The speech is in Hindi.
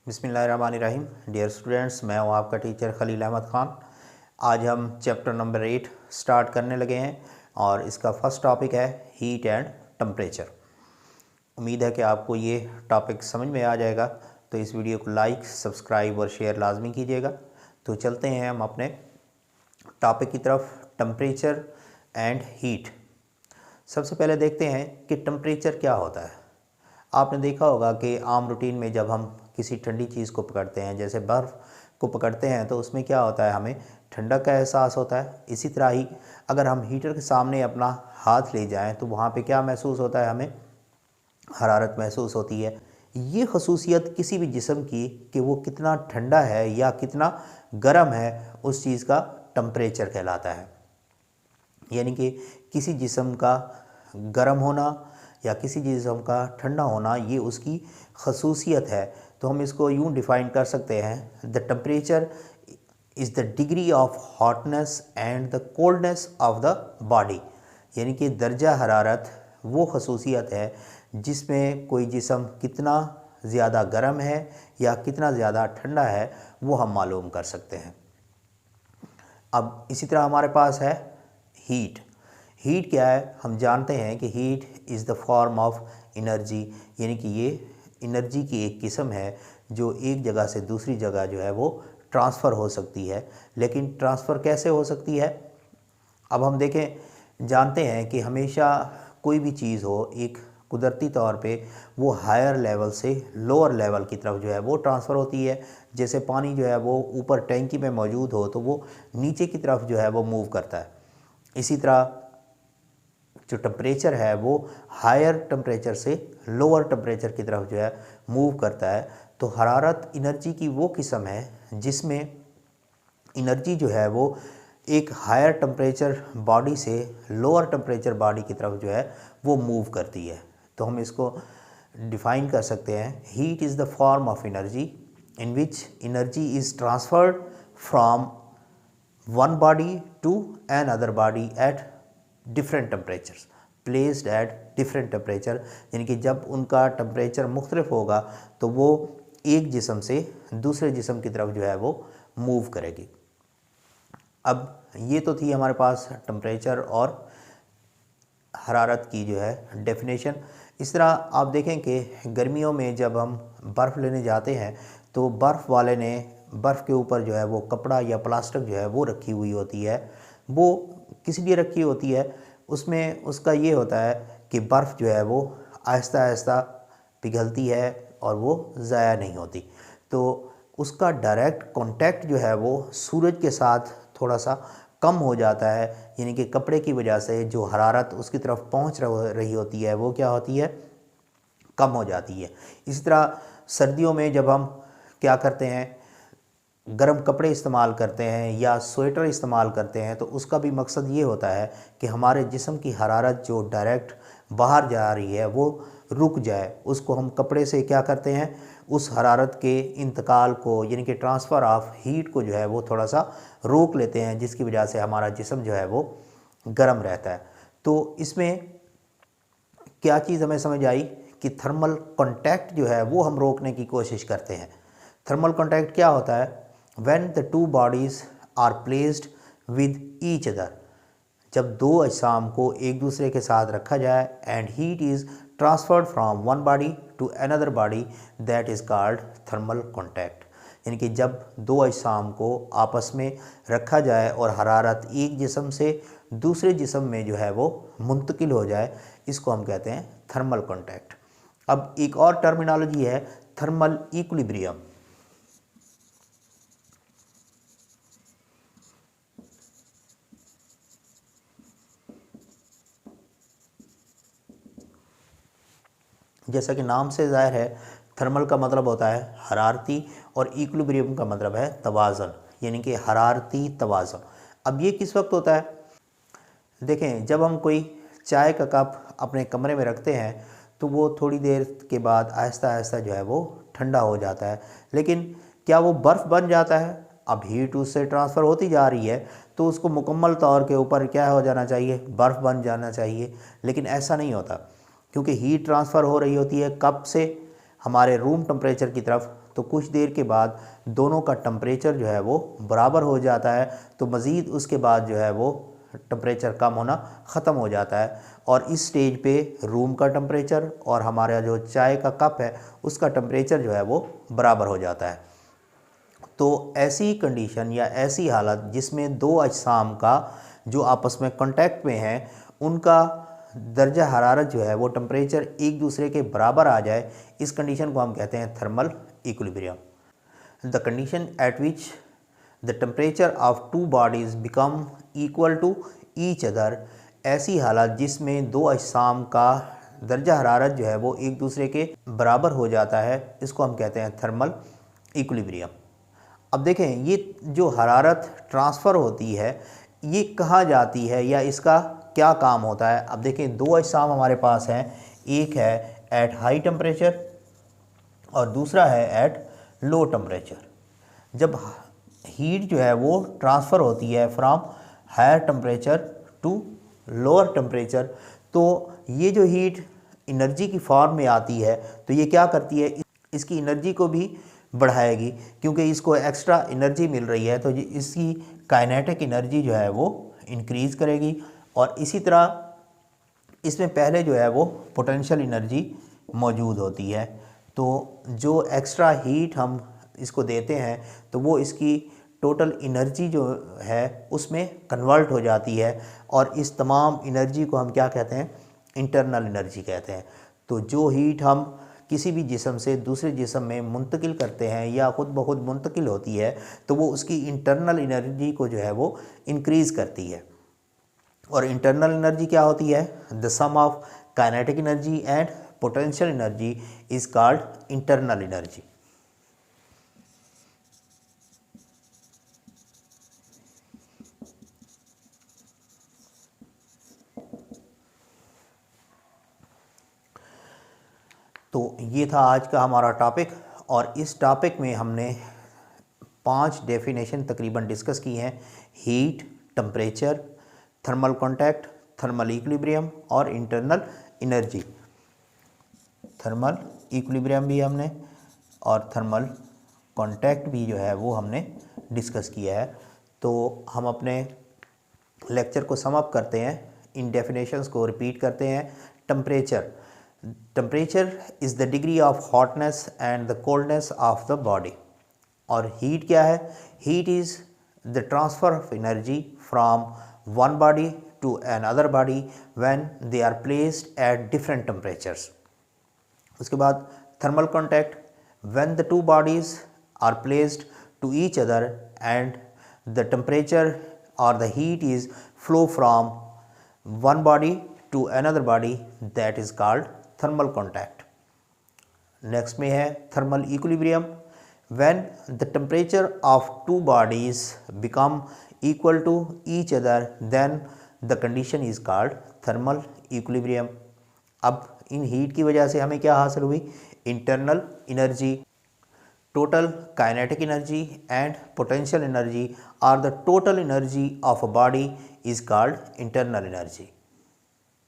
बिस्मिल्लाहिर्रहमानिर्रहीम। डियर स्टूडेंट्स, मैं हूँ आपका टीचर खलील अहमद ख़ान। आज हम चैप्टर नंबर 8 स्टार्ट करने लगे हैं और इसका फर्स्ट टॉपिक है हीट एंड टेम्परेचर। उम्मीद है कि आपको ये टॉपिक समझ में आ जाएगा, तो इस वीडियो को लाइक, सब्सक्राइब और शेयर लाजमी कीजिएगा। तो चलते हैं हम अपने टॉपिक की तरफ, टेम्परेचर एंड हीट। सबसे पहले देखते हैं कि टेम्परेचर क्या होता है। आपने देखा होगा कि आम रूटीन में जब हम किसी ठंडी चीज़ को पकड़ते हैं, जैसे बर्फ़ को पकड़ते हैं, तो उसमें क्या होता है, हमें ठंडक का एहसास होता है। इसी तरह ही अगर हम हीटर के सामने अपना हाथ ले जाएं तो वहाँ पे क्या महसूस होता है, हमें हरारत महसूस होती है। ये खसूसियत किसी भी जिस्म की कि वो कितना ठंडा है या कितना गर्म है, उस चीज़ का टेम्परेचर कहलाता है। यानी कि किसी जिस्म का गर्म होना या किसी जिस्म का ठंडा होना, ये उसकी खसूसियत है। तो हम इसको यूँ डिफ़ाइन कर सकते हैं, the temperature is the degree of hotness and the coldness of the body. यानी कि दर्जा हरारत वो खसूसियत है जिसमें कोई जिस्म कितना ज़्यादा गर्म है या कितना ज़्यादा ठंडा है, वो हम मालूम कर सकते हैं। अब इसी तरह हमारे पास है हीट। हीट क्या है, हम जानते हैं कि heat is the form of energy. यानी कि ये एनर्जी की एक किस्म है जो एक जगह से दूसरी जगह जो है वो ट्रांसफ़र हो सकती है। लेकिन ट्रांसफ़र कैसे हो सकती है, अब हम देखें, जानते हैं कि हमेशा कोई भी चीज़ हो, एक कुदरती तौर पे वो हायर लेवल से लोअर लेवल की तरफ जो है वो ट्रांसफ़र होती है। जैसे पानी जो है वो ऊपर टैंकी में मौजूद हो तो वो नीचे की तरफ जो है वो मूव करता है। इसी तरह जो टेम्परेचर है वो हायर टेम्परेचर से लोअर टेम्परेचर की तरफ जो है मूव करता है। तो हरारत एनर्जी की वो किस्म है जिसमें एनर्जी जो है वो एक हायर टेम्परेचर बॉडी से लोअर टेम्परेचर बॉडी की तरफ जो है वो मूव करती है। तो हम इसको डिफ़ाइन कर सकते हैं, heat is the form of energy in which energy is transferred from one body to another body at different temperatures placed at different temperature. यानी कि जब उनका टेम्परेचर मुख्तलिफ होगा तो वो एक जिस्म से दूसरे जिस्म की तरफ जो है वो मूव करेगी। अब ये तो थी हमारे पास टेम्परेचर और हरारत की जो है डेफिनेशन। इस तरह आप देखें कि गर्मियों में जब हम बर्फ़ लेने जाते हैं तो बर्फ़ वाले ने बर्फ़ के ऊपर जो है वो कपड़ा या प्लास्टिक जो है वो रखी हुई होती है। वो किस लिए रखी होती है, उसमें उसका ये होता है कि बर्फ़ जो है वो आहिस्ता आहिस्ता पिघलती है और वो ज़ाया नहीं होती। तो उसका डायरेक्ट कांटेक्ट जो है वो सूरज के साथ थोड़ा सा कम हो जाता है। यानी कि कपड़े की वजह से जो हरारत उसकी तरफ पहुंच रही होती है वो क्या होती है, कम हो जाती है। इसी तरह सर्दियों में जब हम क्या करते हैं, गर्म कपड़े इस्तेमाल करते हैं या स्वेटर इस्तेमाल करते हैं, तो उसका भी मकसद ये होता है कि हमारे जिस्म की हरारत जो डायरेक्ट बाहर जा रही है वो रुक जाए। उसको हम कपड़े से क्या करते हैं, उस हरारत के इंतकाल को, यानी कि ट्रांसफ़र ऑफ हीट को जो है वो थोड़ा सा रोक लेते हैं, जिसकी वजह से हमारा जिस्म जो है वो गर्म रहता है। तो इसमें क्या चीज़ हमें समझ आई कि थर्मल कांटेक्ट जो है वो हम रोकने की कोशिश करते हैं। थर्मल कांटेक्ट क्या होता है, when the two bodies are placed with each other. जब दो अजसाम को एक दूसरे के साथ रखा जाए and heat is transferred from one body to another body, that is called thermal contact. यानी कि जब दो अजसाम को आपस में रखा जाए और हरारत एक जिस्म से दूसरे जिस्म में जो है वो मुंतकिल हो जाए, इसको हम कहते हैं थर्मल कांटेक्ट। अब एक और टर्मिनोलॉजी है थर्मल इक्विलिब्रियम। जैसा कि नाम से ज़ाहिर है, थर्मल का मतलब होता है हरारती और इक्विलिब्रियम का मतलब है तवाज़न, यानी कि हरारती तवाज़न। अब ये किस वक्त होता है, देखें, जब हम कोई चाय का कप अपने कमरे में रखते हैं तो वो थोड़ी देर के बाद आहिस्ता आहिस्ता जो है वो ठंडा हो जाता है। लेकिन क्या वो बर्फ़ बन जाता है? अब हीट उससे ट्रांसफ़र होती जा रही है तो उसको मुकम्मल तौर के ऊपर क्या हो जाना चाहिए, बर्फ़ बन जाना चाहिए। लेकिन ऐसा नहीं होता, क्योंकि हीट ट्रांसफ़र हो रही होती है कप से हमारे रूम टेम्परेचर की तरफ, तो कुछ देर के बाद दोनों का टेम्परेचर जो है वो बराबर हो जाता है, तो मज़ीद उसके बाद जो है वो टेम्परेचर कम होना ख़त्म हो जाता है और इस स्टेज पे रूम का टेम्परेचर और हमारा जो चाय का कप है उसका टेम्परेचर जो है वो बराबर हो जाता है। तो ऐसी कंडीशन या ऐसी हालत जिसमें दो अजसाम का जो आपस में कांटेक्ट में हैं उनका दर्जा हरारत जो है वो टेम्परेचर एक दूसरे के बराबर आ जाए, इस कंडीशन को हम कहते हैं thermal equilibrium. The condition at which the temperature of two bodies become equal to each other, ऐसी हालत जिसमें दो अजसाम का दर्जा हरारत जो है वो एक दूसरे के बराबर हो जाता है, इसको हम कहते हैं थर्मल इक्विलिब्रियम। अब देखें ये जो हरारत ट्रांसफ़र होती है ये कहाँ जाती है या इसका क्या काम होता है। अब देखें दो अजसाम हमारे पास हैं, एक है एट हाई टेम्परेचर और दूसरा है एट लो टेम्परेचर। जब हीट जो है वो ट्रांसफ़र होती है from higher temperature to lower temperature, तो ये जो हीट एनर्जी की फॉर्म में आती है तो ये क्या करती है, इसकी एनर्जी को भी बढ़ाएगी क्योंकि इसको एक्स्ट्रा एनर्जी मिल रही है, तो इसकी काइनेटिक एनर्जी जो है वो इंक्रीज़ करेगी। और इसी तरह इसमें पहले जो है वो पोटेंशियल एनर्जी मौजूद होती है, तो जो एक्स्ट्रा हीट हम इसको देते हैं तो वो इसकी टोटल एनर्जी जो है उसमें कन्वर्ट हो जाती है और इस तमाम एनर्जी को हम क्या कहते हैं, इंटरनल एनर्जी कहते हैं। तो जो हीट हम किसी भी जिस्म से दूसरे जिस्म में मुंतकिल करते हैं या ख़ुद ब खुद मुंतकिल होती है तो वो उसकी इंटरनल एनर्जी को जो है वो इंक्रीज़ करती है। और इंटरनल एनर्जी क्या होती है, the sum of kinetic energy and potential energy is called internal energy. तो ये था आज का हमारा टॉपिक और इस टॉपिक में हमने 5 डेफिनेशन तकरीबन डिस्कस की हैं, heat, temperature, thermal contact, thermal equilibrium और इंटरनल एनर्जी। थर्मल इक्विलिब्रियम भी हमने और थर्मल कांटेक्ट भी जो है वो हमने डिस्कस किया है। तो हम अपने लेक्चर को सम अप करते हैं, इन डेफिनेशंस को रिपीट करते हैं। Temperature is the degree of hotness and the coldness of the body. और हीट क्या है, heat is the transfer of energy from one body to another body when they are placed at different temperatures. उसके बाद thermal contact, when the two bodies are placed to each other and the temperature और the heat is flow from one body to another body, that is called thermal contact. Next में है thermal equilibrium, when the temperature of two bodies become equal to each other then the condition is called thermal equilibrium। अब इन हीट की वजह से हमें क्या हासिल हुई, internal energy, total kinetic energy and potential energy और the total energy of a body is called internal energy.